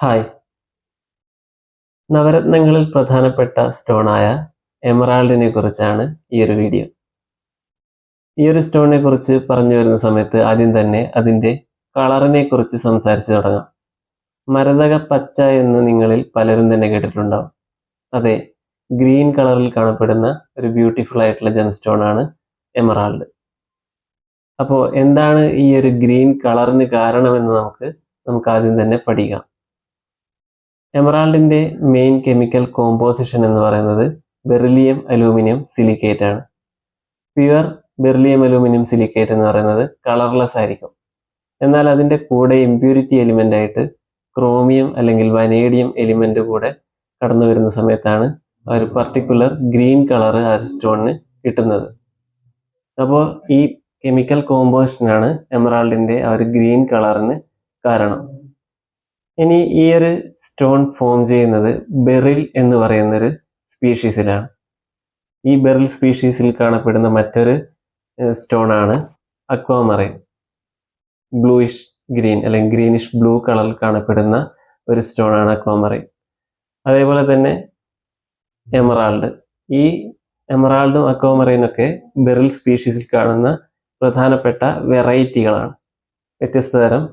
Hi. നവരത്നങ്ങളിൽ പ്രധാനപ്പെട്ട സ്റ്റോണായ എമറാൾഡിനെ കുറിച്ചാണ് ഈ ഒരു വീഡിയോ. ഈ ഒരു സ്റ്റോണിനെ കുറിച്ച് പറഞ്ഞു വരുന്ന സമയത്ത് ആദ്യം തന്നെ അതിൻ്റെ കളറിനെ കുറിച്ച് സംസാരിച്ചു തുടങ്ങാം. മരതക പച്ച എന്ന് നിങ്ങളിൽ പലരും തന്നെ കേട്ടിട്ടുണ്ടാവും. അതെ, ഗ്രീൻ കളറിൽ കാണപ്പെടുന്ന ഒരു ബ്യൂട്ടിഫുൾ ആയിട്ടുള്ള ജെം സ്റ്റോണാണ് എമറാൾഡ്. അപ്പോൾ എന്താണ് ഈ ഒരു ഗ്രീൻ കളറിന് കാരണമെന്ന് നമുക്ക് ആദ്യം തന്നെ പഠിക്കാം. എമറാൾഡിന്റെ മെയിൻ കെമിക്കൽ കോമ്പോസിഷൻ എന്ന് പറയുന്നത് ബെറിലിയം അലൂമിനിയം സിലിക്കേറ്റ് ആണ്. പ്യുവർ ബെറിലിയം അലൂമിനിയം സിലിക്കേറ്റ് എന്ന് പറയുന്നത് കളർലെസ് ആയിരിക്കും. എന്നാൽ അതിൻ്റെ കൂടെ ഇമ്പ്യൂരിറ്റി എലിമെൻ്റ് ആയിട്ട് ക്രോമിയം അല്ലെങ്കിൽ വനേഡിയം എലിമെൻ്റ് കൂടെ കടന്നു വരുന്ന സമയത്താണ് ഒരു പർട്ടിക്കുലർ ഗ്രീൻ കളർ ആ സ്റ്റോണിന് കിട്ടുന്നത്. അപ്പോൾ ഈ കെമിക്കൽ കോമ്പോസിഷനാണ് എമറാൾഡിന്റെ ആ ഒരു ഗ്രീൻ കളറിന് കാരണം. ഇനി ഈ ഒരു സ്റ്റോൺ ഫോം ചെയ്യുന്നത് ബെറിൽ എന്ന് പറയുന്നൊരു സ്പീഷീസിലാണ്. ഈ ബെറിൽ സ്പീഷീസിൽ കാണപ്പെടുന്ന മറ്റൊരു സ്റ്റോൺ ആണ് അക്വാമറൈൻ. ബ്ലൂയിഷ് ഗ്രീൻ അല്ലെങ്കിൽ ഗ്രീനിഷ് ബ്ലൂ കളറിൽ കാണപ്പെടുന്ന ഒരു സ്റ്റോൺ ആണ് അക്വാമറൈൻ. അതേപോലെ തന്നെ എമറാൾഡ്. ഈ എമറാൾഡും അക്വാമറൈനും ഒക്കെ ബെറിൽ സ്പീഷീസിൽ കാണുന്ന പ്രധാനപ്പെട്ട വെറൈറ്റികളാണ്, വ്യത്യസ്ത തരം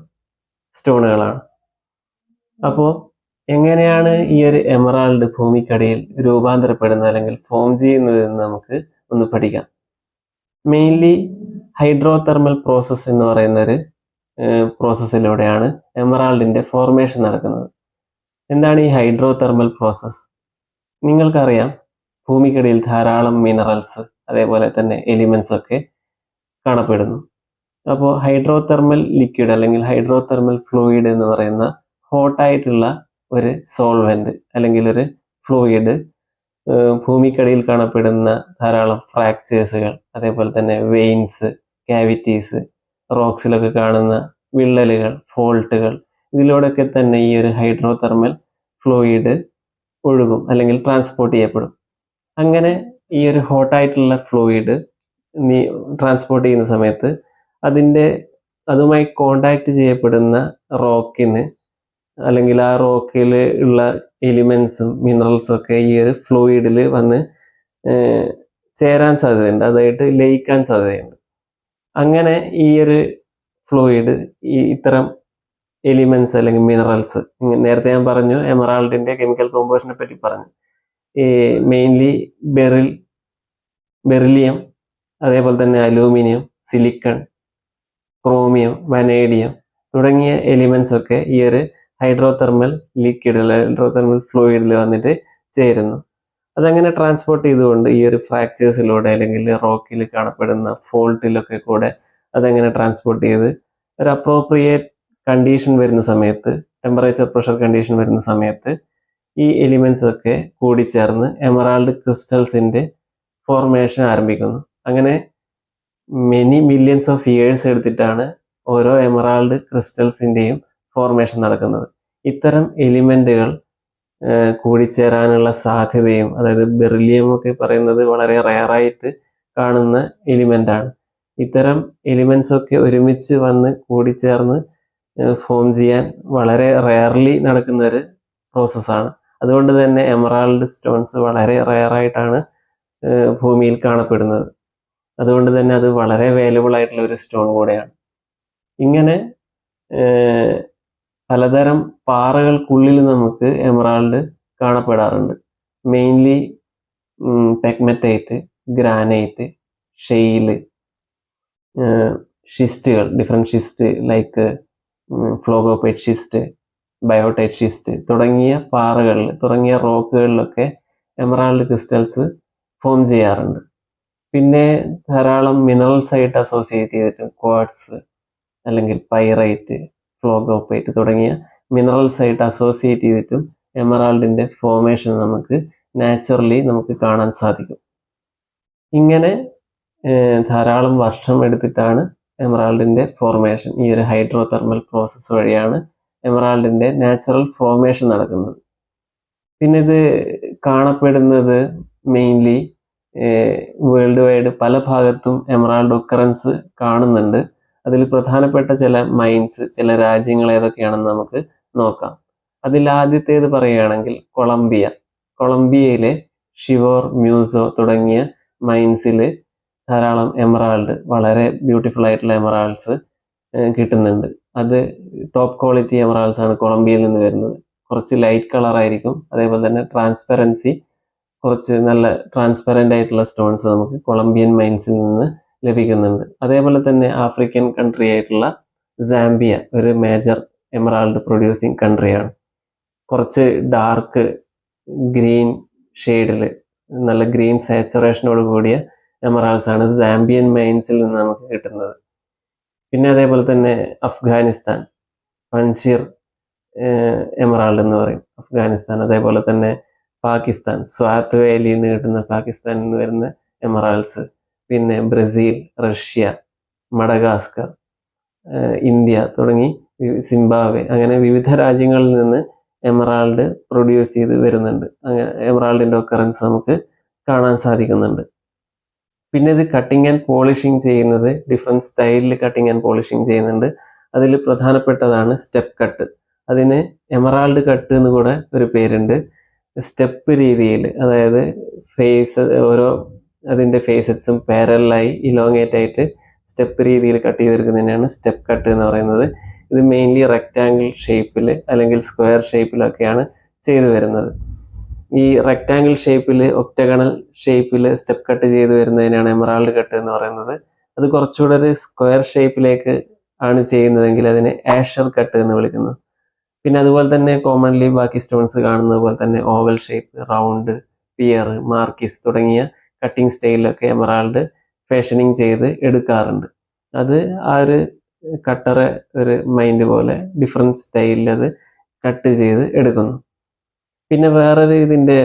സ്റ്റോണുകളാണ്. അപ്പോൾ എങ്ങനെയാണ് ഈ ഒരു എമറാൾഡ് ഭൂമിക്കടിയിൽ രൂപാന്തരപ്പെടുന്നത് അല്ലെങ്കിൽ ഫോം ചെയ്യുന്നത് എന്ന് നമുക്ക് ഒന്ന് പഠിക്കാം. മെയിൻലി ഹൈഡ്രോതെർമൽ പ്രോസസ്സ് എന്ന് പറയുന്ന ഒരു പ്രോസസ്സിലൂടെയാണ് എമറാൾഡിന്റെ ഫോർമേഷൻ നടക്കുന്നത്. എന്താണ് ഈ ഹൈഡ്രോതെർമൽ പ്രോസസ്സ്? നിങ്ങൾക്കറിയാം, ഭൂമിക്കടിയിൽ ധാരാളം മിനറൽസ് അതേപോലെ തന്നെ എലിമെന്റ്സ് ഒക്കെ കാണപ്പെടുന്നു. അപ്പോൾ ഹൈഡ്രോതെർമൽ ലിക്വിഡ് അല്ലെങ്കിൽ ഹൈഡ്രോതെർമൽ ഫ്ലൂയിഡ് എന്ന് പറയുന്ന ഹോട്ടായിട്ടുള്ള ഒരു സോൾവെന്റ് അല്ലെങ്കിൽ ഒരു ഫ്ലൂയിഡ് ഭൂമിക്കടിയിൽ കാണപ്പെടുന്ന ധാരാളം ഫ്രാക്ചേഴ്സുകൾ, അതേപോലെ തന്നെ വെയിൻസ്, ക്യാവിറ്റീസ്, റോക്സിലൊക്കെ കാണുന്ന വിള്ളലുകൾ, ഫോൾട്ടുകൾ, ഇതിലൂടെയൊക്കെ തന്നെ ഈ ഒരു ഹൈഡ്രോതെർമൽ ഫ്ലൂയിഡ് ഒഴുകും അല്ലെങ്കിൽ ട്രാൻസ്പോർട്ട് ചെയ്യപ്പെടും. അങ്ങനെ ഈ ഒരു ഹോട്ടായിട്ടുള്ള ഫ്ലൂയിഡ് ട്രാൻസ്പോർട്ട് ചെയ്യുന്ന സമയത്ത് അതുമായി കോണ്ടാക്ട് ചെയ്യപ്പെടുന്ന റോക്കിന് അല്ലെങ്കിൽ ആ റോക്കിൽ ഉള്ള എലിമെന്റ്സും മിനറൽസും ഒക്കെ ഈ ഒരു ഫ്ലൂയിഡിൽ വന്ന് ചേരാൻ സാധ്യതയുണ്ട്, അതായിട്ട് ലയിക്കാൻ സാധ്യതയുണ്ട്. അങ്ങനെ ഈ ഒരു ഫ്ലൂയിഡ് ഇത്തരം എലിമെന്റ്സ് അല്ലെങ്കിൽ മിനറൽസ്, നേരത്തെ ഞാൻ പറഞ്ഞു എമറാൾഡിന്റെ കെമിക്കൽ കോമ്പോസിഷനെ പറ്റി പറഞ്ഞു. ഈ മെയിൻലി ബെറിലിയം, അതേപോലെ തന്നെ അലൂമിനിയം, സിലിക്കൺ, ക്രോമിയം, വനേഡിയം തുടങ്ങിയ എലിമെന്റ്സ് ഒക്കെ ഈ ഒരു ഹൈഡ്രോതെർമൽ ലിക്വിഡിൽ, ഹൈഡ്രോതെർമൽ ഫ്ലൂയിഡിൽ വന്നിട്ട് ചേരുന്നു. അതങ്ങനെ ട്രാൻസ്പോർട്ട് ചെയ്തുകൊണ്ട് ഈ ഒരു ഫ്രാക്ചേഴ്സിലൂടെ അല്ലെങ്കിൽ റോക്കിൽ കാണപ്പെടുന്ന ഫോൾട്ടിലൊക്കെ കൂടെ അതങ്ങനെ ട്രാൻസ്പോർട്ട് ചെയ്ത് ഒരു അപ്രോപ്രിയേറ്റ് കണ്ടീഷൻ വരുന്ന സമയത്ത്, ടെമ്പറേച്ചർ പ്രഷർ കണ്ടീഷൻ വരുന്ന സമയത്ത് ഈ എലിമെന്റ്സ് ഒക്കെ കൂടിച്ചേർന്ന് എമറാൾഡ് ക്രിസ്റ്റൽസിന്റെ ഫോർമേഷൻ ആരംഭിക്കുന്നു. അങ്ങനെ മെനി മില്യൺസ് ഓഫ് ഇയേഴ്സ് എടുത്തിട്ടാണ് ഓരോ എമറാൾഡ് ക്രിസ്റ്റൽസിന്റെയും ഫോർമേഷൻ നടക്കുന്നത്. ഇത്തരം എലിമെന്റുകൾ കൂടിച്ചേരാനുള്ള സാധ്യതയും, അതായത് ബെറിലിയം ഒക്കെ പറയുന്നത് വളരെ റയറായിട്ട് കാണുന്ന എലിമെന്റ് ആണ്. ഇത്തരം എലിമെന്റ്സ് ഒക്കെ ഒരുമിച്ച് വന്ന് കൂടിച്ചേർന്ന് ഫോം ചെയ്യാൻ വളരെ റയർലി നടക്കുന്ന ഒരു പ്രോസസ്സാണ്. അതുകൊണ്ട് തന്നെ എമറാൾഡ് സ്റ്റോൺസ് വളരെ റയറായിട്ടാണ് ഭൂമിയിൽ കാണപ്പെടുന്നത്. അതുകൊണ്ട് തന്നെ അത് വളരെ വാല്യുബിൾ ആയിട്ടുള്ള ഒരു സ്റ്റോൺ കൂടെയാണ്. ഇങ്ങനെ പലതരം പാറകൾക്കുള്ളിൽ നമുക്ക് എമറാൾഡ് കാണപ്പെടാറുണ്ട്. മെയിൻലി പെഗ്മറ്റൈറ്റ്, ഗ്രാനൈറ്റ്, ഷെയില്, ഷിസ്റ്റുകൾ, different schist like phlogopite schist, biotite schist തുടങ്ങിയ പാറകളിൽ, തുടങ്ങിയ റോക്കുകളിലൊക്കെ എമറാൾഡ് ക്രിസ്റ്റൽസ് ഫോം ചെയ്യാറുണ്ട്. പിന്നെ ധാരാളം മിനറൽസ് ആയിട്ട് അസോസിയേറ്റ് ചെയ്തിട്ട് ക്വാർട്സ് അല്ലെങ്കിൽ പൈറൈറ്റ്, ഫ്ലോഗോപൈറ്റ് തുടങ്ങിയ മിനറൽസ് ആയിട്ട് അസോസിയേറ്റ് ചെയ്തിട്ടും എമറാൾഡിന്റെ ഫോർമേഷൻ നമുക്ക് കാണാൻ സാധിക്കും. ഇങ്ങനെ ധാരാളം വർഷം എടുത്തിട്ടാണ് എമറാൾഡിന്റെ ഫോർമേഷൻ, ഈ ഒരു ഹൈഡ്രോതെർമൽ പ്രോസസ്സ് വഴിയാണ് എമറാൾഡിന്റെ നാച്ചുറൽ ഫോർമേഷൻ നടക്കുന്നത്. പിന്നെ ഇത് കാണപ്പെടുന്നത് മെയിൻലി വേൾഡ് വൈഡ് പല ഭാഗത്തും എമറാൾഡ് ഒക്കറൻസ് കാണുന്നുണ്ട്. അതിൽ പ്രധാനപ്പെട്ട ചില മൈൻസ്, ചില രാജ്യങ്ങൾ ഏതൊക്കെയാണെന്ന് നമുക്ക് നോക്കാം. അതിലാദ്യത്തേത് പറയുകയാണെങ്കിൽ കൊളംബിയയിലെ ഷിവോർ മ്യൂസോ തുടങ്ങിയ മൈൻസിൽ ധാരാളം എമറാൾഡ്, വളരെ ബ്യൂട്ടിഫുൾ ആയിട്ടുള്ള എമറാൾഡ്സ് കിട്ടുന്നുണ്ട്. അത് ടോപ്പ് ക്വാളിറ്റി എമറാൾഡ്സ് ആണ് കൊളംബിയയിൽ നിന്ന് വരുന്നത്. കുറച്ച് ലൈറ്റ് കളർ ആയിരിക്കും, അതേപോലെ തന്നെ ട്രാൻസ്പെറൻസി, കുറച്ച് നല്ല ട്രാൻസ്പെറൻ്റ് ആയിട്ടുള്ള സ്റ്റോൺസ് നമുക്ക് കൊളംബിയൻ മൈൻസിൽ നിന്ന് ലഭിക്കുന്നുണ്ട്. അതേപോലെ തന്നെ ആഫ്രിക്കൻ കൺട്രി ആയിട്ടുള്ള സാംബിയ ഒരു മേജർ എമറാൾഡ് പ്രൊഡ്യൂസിങ് കൺട്രിയാണ്. കുറച്ച് ഡാർക്ക് ഗ്രീൻ ഷെയ്ഡിൽ നല്ല ഗ്രീൻ സാച്ചുറേഷനോട് കൂടിയ എമറാൾഡ്സ് ആണ് സാംബിയൻ മൈൻസിൽ നിന്ന് നമുക്ക് കിട്ടുന്നത്. പിന്നെ അതേപോലെ തന്നെ അഫ്ഗാനിസ്ഥാൻ, പൻഷീർ എമറാൾഡ് എന്ന് പറയും അഫ്ഗാനിസ്ഥാൻ. അതേപോലെ തന്നെ പാകിസ്ഥാൻ, സ്വാത്ത് വാലിയിൽ നിന്ന് കിട്ടുന്ന പാകിസ്ഥാനിൽ നിന്ന് വരുന്ന എമറാൾഡ്സ്. പിന്നെ ബ്രസീൽ, റഷ്യ, മഡഗാസ്കർ, ഇന്ത്യ തുടങ്ങി സിംബാബ്വെ, അങ്ങനെ വിവിധ രാജ്യങ്ങളിൽ നിന്ന് എമറാൾഡ് പ്രൊഡ്യൂസ് ചെയ്ത് വരുന്നുണ്ട്. അങ്ങനെ എമറാൾഡിന്റെ ഒക്കറൻസ് നമുക്ക് കാണാൻ സാധിക്കുന്നുണ്ട്. പിന്നെ ഇത് കട്ടിങ് ആൻഡ് പോളിഷിങ് ചെയ്യുന്നത് ഡിഫറെൻറ്റ് സ്റ്റൈലിൽ കട്ടിങ് ആൻഡ് പോളിഷിങ് ചെയ്യുന്നുണ്ട്. അതിൽ പ്രധാനപ്പെട്ടതാണ് സ്റ്റെപ്പ് കട്ട്. അതിന് എമറാൾഡ് കട്ട് എന്ന് കൂടെ ഒരു പേരുണ്ട്. സ്റ്റെപ്പ് രീതിയിൽ, അതായത് ഓരോ അതിൻ്റെ ഫേസറ്റ്സും പാരലായി ഇലോങ്ങേറ്റ് ആയിട്ട് സ്റ്റെപ്പ് രീതിയിൽ കട്ട് ചെയ്തെടുക്കുന്നതിനാണ് സ്റ്റെപ്പ് കട്ട് എന്ന് പറയുന്നത്. ഇത് മെയിൻലി റെക്റ്റാങ്കിൾ ഷേപ്പിൽ അല്ലെങ്കിൽ സ്ക്വയർ ഷേപ്പിലൊക്കെയാണ് ചെയ്തു വരുന്നത്. ഈ റെക്റ്റാങ്കിൾ ഷേപ്പിൽ, ഒക്ടഗണൽ ഷേപ്പിൽ സ്റ്റെപ്പ് കട്ട് ചെയ്ത് വരുന്നതിനാണ് എമറാൾഡ് കട്ട് എന്ന് പറയുന്നത്. അത് കുറച്ചുകൂടെ ഒരു സ്ക്വയർ ഷേപ്പിലേക്ക് ആണ് ചെയ്യുന്നതെങ്കിൽ അതിനെ ആഷർ കട്ട് എന്ന് വിളിക്കുന്നു. പിന്നെ അതുപോലെ തന്നെ കോമൺലി ബാക്കി സ്റ്റോൺസ് കാണുന്നത് പോലെ തന്നെ oval shape, round, pear, marquise തുടങ്ങിയ കട്ടിങ് സ്റ്റൈലിലൊക്കെ എമറാൾഡ് ഫാഷനിങ് ചെയ്ത് എടുക്കാറുണ്ട്. അത് ആ ഒരു കട്ടറെ ഒരു മൈൻഡ് പോലെ ഡിഫറെൻറ്റ് സ്റ്റൈലിൽ അത് കട്ട് ചെയ്ത് എടുക്കുന്നു. പിന്നെ വേറൊരു ഇതിൻ്റെ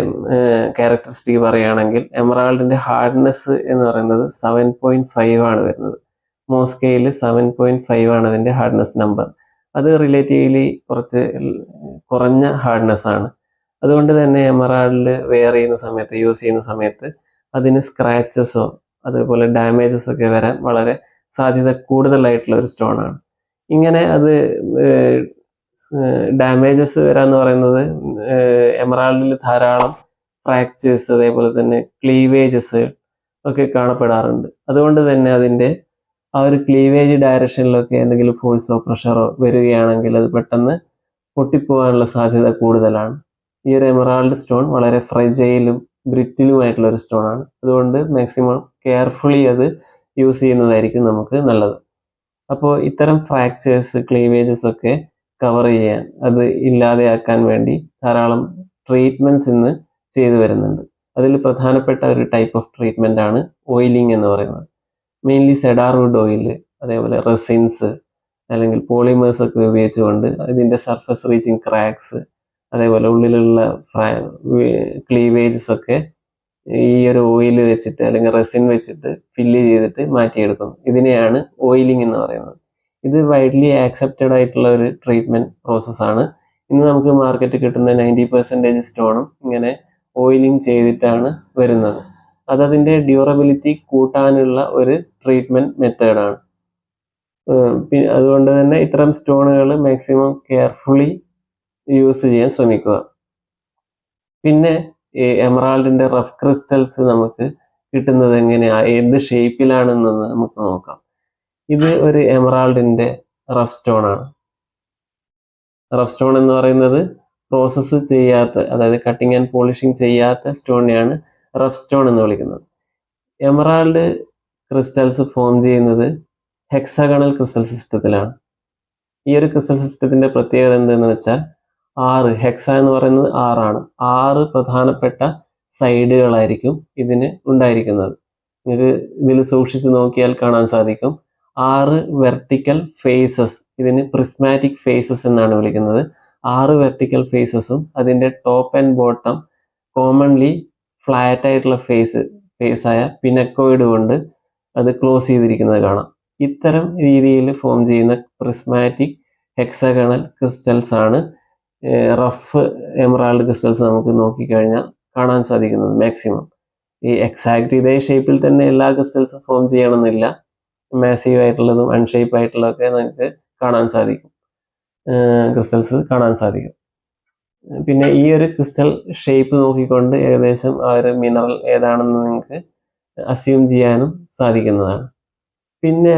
ക്യാരക്ടറിസ്റ്റിക് പറയുകയാണെങ്കിൽ എമറാൾഡിൻ്റെ ഹാർഡ്നെസ് എന്ന് പറയുന്നത് 7.5 ആണ് വരുന്നത്. മോസ്കയിൽ 7.5 ആണ് അതിൻ്റെ ഹാർഡ്നെസ് നമ്പർ. അത് റിലേറ്റീവ്ലി കുറച്ച് കുറഞ്ഞ ഹാർഡ്നെസ് ആണ്. അതുകൊണ്ട് തന്നെ എമറാൾഡിൽ വെയർ ചെയ്യുന്ന സമയത്ത്, യൂസ് ചെയ്യുന്ന സമയത്ത് അതിന് സ്ക്രാച്ചസോ അതേപോലെ ഡാമേജസ് ഒക്കെ വരാൻ വളരെ സാധ്യത കൂടുതലായിട്ടുള്ള ഒരു സ്റ്റോൺ ആണ്. ഇങ്ങനെ അത് ഡാമേജസ് വരാന്ന് പറയുന്നത് എമറാൾഡിൽ ധാരാളം ഫ്രാക്ചേഴ്സ്, അതേപോലെ തന്നെ ക്ലീവേജസ് ഒക്കെ കാണപ്പെടാറുണ്ട്. അതുകൊണ്ട് തന്നെ അതിൻ്റെ ആ ഒരു ക്ലീവേജ് ഡയറക്ഷനിലൊക്കെ എന്തെങ്കിലും ഫോഴ്സോ പ്രഷറോ വരികയാണെങ്കിൽ അത് പെട്ടെന്ന് പൊട്ടിപ്പോകാനുള്ള സാധ്യത കൂടുതലാണ്. ഈ ഒരു എമറാൾഡ് സ്റ്റോൺ വളരെ ഫ്രജൈലും ബ്രിറ്റിലുമായിട്ടുള്ള ഒരു സ്റ്റോൺ ആണ്. അതുകൊണ്ട് മാക്സിമം കെയർഫുള്ളി അത് യൂസ് ചെയ്യുന്നതായിരിക്കും നമുക്ക് നല്ലത്. അപ്പോൾ ഇത്തരം ഫ്രാക്ചേഴ്സ്, ക്ലീവേജസ് ഒക്കെ കവർ ചെയ്യാൻ, അത് ഇല്ലാതെയാക്കാൻ വേണ്ടി ധാരാളം ട്രീറ്റ്മെൻറ്റ്സ് ഇന്ന് ചെയ്തു വരുന്നുണ്ട്. അതിൽ പ്രധാനപ്പെട്ട ഒരു ടൈപ്പ് ഓഫ് ട്രീറ്റ്മെൻ്റ് ആണ് ഓയിലിംഗ് എന്ന് പറയുന്നത്. മെയിൻലി സെഡാർവുഡ് ഓയിൽ, അതേപോലെ റെസിൻസ് അല്ലെങ്കിൽ പോളിമേഴ്സ് ഒക്കെ ഉപയോഗിച്ചുകൊണ്ട് ഇതിൻ്റെ സർഫസ് റീച്ചിങ് ക്രാക്സ്, അതേപോലെ ഉള്ളിലുള്ള ക്ലീവേജസ് ഒക്കെ ഈ ഒരു ഓയിൽ വെച്ചിട്ട് അല്ലെങ്കിൽ റെസിൻ വെച്ചിട്ട് ഫില്ല് ചെയ്തിട്ട് മാറ്റിയെടുക്കുന്നു. ഇതിനെയാണ് ഓയിലിംഗ് എന്ന് പറയുന്നത്. ഇത് വൈഡ്ലി ആക്സെപ്റ്റഡ് ആയിട്ടുള്ള ഒരു ട്രീറ്റ്മെൻറ്റ് പ്രോസസ്സാണ്. ഇന്ന് നമുക്ക് മാർക്കറ്റിൽ കിട്ടുന്ന 90% സ്റ്റോണും ഇങ്ങനെ ഓയിലിംഗ് ചെയ്തിട്ടാണ് വരുന്നത്. അതതിൻ്റെ ഡ്യൂറബിലിറ്റി കൂട്ടാനുള്ള ഒരു ട്രീറ്റ്മെൻറ്റ് മെത്തേഡാണ്. അതുകൊണ്ട് തന്നെ ഇത്തരം സ്റ്റോണുകൾ മാക്സിമം കെയർഫുള്ളി യൂസ് ചെയ്യാൻ ശ്രമിക്കുക. പിന്നെ ഈ എമറാൾഡിൻ്റെ റഫ് ക്രിസ്റ്റൽസ് നമുക്ക് കിട്ടുന്നത് എങ്ങനെയാണ്, ഏത് ഷേപ്പിലാണെന്ന് നമുക്ക് നോക്കാം. ഇത് ഒരു എമറാൾഡിൻ്റെ റഫ് സ്റ്റോൺ ആണ്. റഫ് സ്റ്റോൺ എന്ന് പറയുന്നത് പ്രോസസ്സ് ചെയ്യാത്ത, അതായത് കട്ടിങ് ആൻഡ് പോളിഷിങ് ചെയ്യാത്ത സ്റ്റോണിനെയാണ് റഫ് സ്റ്റോൺ എന്ന് വിളിക്കുന്നത്. എമറാൾഡ് ക്രിസ്റ്റൽസ് ഫോം ചെയ്യുന്നത് ഹെക്സാഗണൽ ക്രിസ്റ്റൽ സിസ്റ്റത്തിലാണ്. ഈ ഒരു ക്രിസ്റ്റൽ സിസ്റ്റത്തിന്റെ പ്രത്യേകത എന്തെന്ന് വെച്ചാൽ 6, ഹെക്സ എന്ന് പറയുന്നത് 6 ആണ്. 6 പ്രധാനപ്പെട്ട സൈഡുകളായിരിക്കും ഇതിന് ഉണ്ടായിരിക്കുന്നത്. നിങ്ങൾക്ക് ഇതിൽ സൂക്ഷിച്ച് നോക്കിയാൽ കാണാൻ സാധിക്കും 6 വെർട്ടിക്കൽ ഫേസസ്. ഇതിന് പ്രിസ്മാറ്റിക് ഫേസസ് എന്നാണ് വിളിക്കുന്നത്. 6 വെർട്ടിക്കൽ ഫേസസും അതിൻ്റെ top and bottom commonly flat ആയിട്ടുള്ള ഫേസായ പിനക്കോയിഡ് കൊണ്ട് അത് ക്ലോസ് ചെയ്തിരിക്കുന്നത് കാണാം. ഇത്തരം രീതിയിൽ ഫോം ചെയ്യുന്ന പ്രിസ്മാറ്റിക് ഹെക്സഗണൽ ക്രിസ്റ്റൽസ് ആണ് റഫ് എമറാൾഡ് ക്രിസ്റ്റൽസ് നമുക്ക് നോക്കിക്കഴിഞ്ഞാൽ കാണാൻ സാധിക്കുന്നത്. മാക്സിമം ഈ എക്സാക്ട് ഇതേ ഷേപ്പിൽ തന്നെ എല്ലാ ക്രിസ്റ്റൽസും ഫോം ചെയ്യണമെന്നില്ല. മാസീവ് ആയിട്ടുള്ളതും അൺഷേപ്പ് ആയിട്ടുള്ളതൊക്കെ നമുക്ക് കാണാൻ സാധിക്കും, ക്രിസ്റ്റൽസ് കാണാൻ സാധിക്കും. പിന്നെ ഈ ഒരു ക്രിസ്റ്റൽ ഷേപ്പ് നോക്കിക്കൊണ്ട് ഏകദേശം ആ ഒരു മിനറൽ ഏതാണെന്ന് നിങ്ങൾക്ക് അസ്യൂം ചെയ്യാനും സാധിക്കുന്നതാണ്. പിന്നെ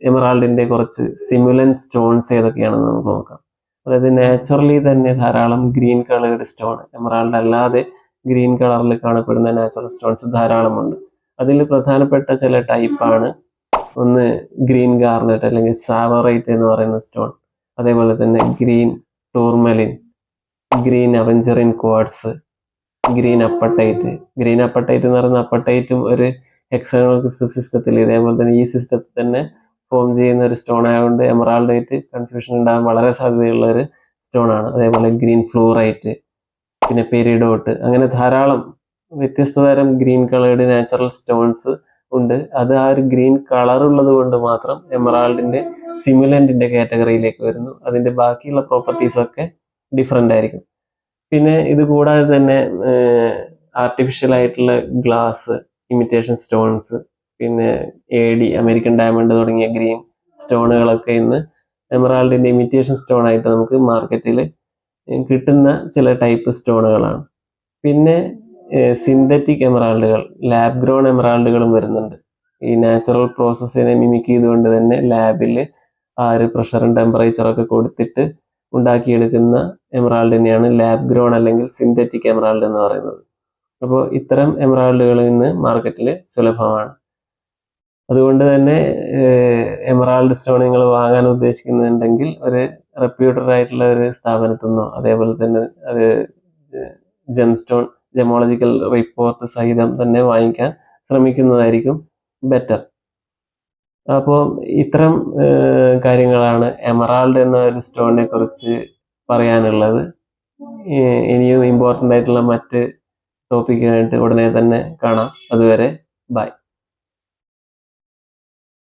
എമറാൾഡിന്റെ കുറച്ച് സിമുലൻ സ്റ്റോൺസ് ഏതൊക്കെയാണെന്ന് നമുക്ക് നോക്കാം. അതായത് നാച്ചുറലി തന്നെ ധാരാളം ഗ്രീൻ കളേർഡ് സ്റ്റോൺ, എമറാൾഡ് അല്ലാതെ ഗ്രീൻ കളറിൽ കാണപ്പെടുന്ന നാച്ചുറൽ സ്റ്റോൺസ് ധാരാളമുണ്ട്. അതിൽ പ്രധാനപ്പെട്ട ചില ടൈപ്പാണ് ഒന്ന് ഗ്രീൻ ഗാർണറ്റ് അല്ലെങ്കിൽ സാവറൈറ്റ് എന്ന് പറയുന്ന സ്റ്റോൺ, അതേപോലെ തന്നെ green tourmaline, green aventurine quartz, green apatite. Green apatite എന്ന് പറയുന്ന അപ്പട്ടൈറ്റും ഒരു ഹെക്സഗണൽ ക്രിസ്റ്റൽ സിസ്റ്റത്തിൽ ഇതേപോലെ തന്നെ ഈ സിസ്റ്റത്തിൽ തന്നെ ഫോം ചെയ്യുന്ന ഒരു സ്റ്റോൺ ആയതുകൊണ്ട് എമറാൾഡായിട്ട് കൺഫ്യൂഷൻ ഉണ്ടാകാൻ വളരെ സാധ്യതയുള്ള ഒരു സ്റ്റോൺ ആണ്. അതേപോലെ ഗ്രീൻ ഫ്ലൂറൈറ്റ്, പിന്നെ പെരിഡോട്ട്, അങ്ങനെ ധാരാളം വ്യത്യസ്ത തരം ഗ്രീൻ കളേർഡ് നാച്ചുറൽ സ്റ്റോൺസ് ഉണ്ട്. അത് ആ ഒരു ഗ്രീൻ കളർ ഉള്ളത് കൊണ്ട് മാത്രം എമറാൾഡിന്റെ സിമുലന്റിന്റെ കാറ്റഗറിയിലേക്ക് വരുന്നു. അതിന്റെ ബാക്കിയുള്ള പ്രോപ്പർട്ടീസ് ഒക്കെ ഡിഫറെന്റ് ആയിരിക്കും. പിന്നെ ഇത് കൂടാതെ തന്നെ ആർട്ടിഫിഷ്യൽ ആയിട്ടുള്ള ഗ്ലാസ്, ഇമിറ്റേഷൻ സ്റ്റോൺസ്, പിന്നെ AD അമേരിക്കൻ ഡയമണ്ട് തുടങ്ങിയ ഗ്രീൻ സ്റ്റോണുകളൊക്കെ ഇന്ന് എമറാൾഡിന്റെ ഇമിറ്റേഷൻ സ്റ്റോൺ ആയിട്ട് നമുക്ക് മാർക്കറ്റിൽ കിട്ടുന്ന ചില ടൈപ്പ് സ്റ്റോണുകളാണ്. പിന്നെ സിന്തറ്റിക് എമറാൾഡുകൾ, ലാബ് ഗ്രോൺ എമറാൾഡുകളും വരുന്നുണ്ട്. ഈ നാച്ചുറൽ പ്രോസസ്സിനെ മിമിക് ചെയ്തുകൊണ്ട് തന്നെ ലാബിൽ ആ ഒരു പ്രഷറും ടെമ്പറേച്ചറൊക്കെ കൊടുത്തിട്ട് ഉണ്ടാക്കിയെടുക്കുന്ന എമറാൾഡിനെയാണ് ലാബ് ഗ്രോൺ അല്ലെങ്കിൽ സിന്തറ്റിക് എമറാൾഡ് എന്ന് പറയുന്നത്. അപ്പോൾ ഇത്തരം എമറാൾഡുകൾ ഇന്ന് മാർക്കറ്റിൽ സുലഭമാണ്. അതുകൊണ്ട് തന്നെ എമറാൾഡ് സ്റ്റോൺ നിങ്ങൾ വാങ്ങാൻ ഉദ്ദേശിക്കുന്നുണ്ടെങ്കിൽ ഒരു റെപ്യൂട്ടഡ് ആയിട്ടുള്ള ഒരു സ്ഥാപനത്തിൽ നിന്നോ അതേപോലെ തന്നെ ഒരു ജെമോളജിക്കൽ റിപ്പോർട്ട് സഹിതം തന്നെ വാങ്ങിക്കാൻ ശ്രമിക്കുന്നതായിരിക്കും ബെറ്റർ. അപ്പോൾ ഇത്തരം കാര്യങ്ങളാണ് എമറാൾഡ് എന്ന ഒരു സ്റ്റോണിനെ കുറിച്ച് പറയാനുള്ളത്. ഇനിയും ഇമ്പോർട്ടൻ്റ് ആയിട്ടുള്ള മറ്റ് ടോപ്പിക്കായിട്ട് ഉടനെ തന്നെ കാണാം. അതുവരെ ബൈ.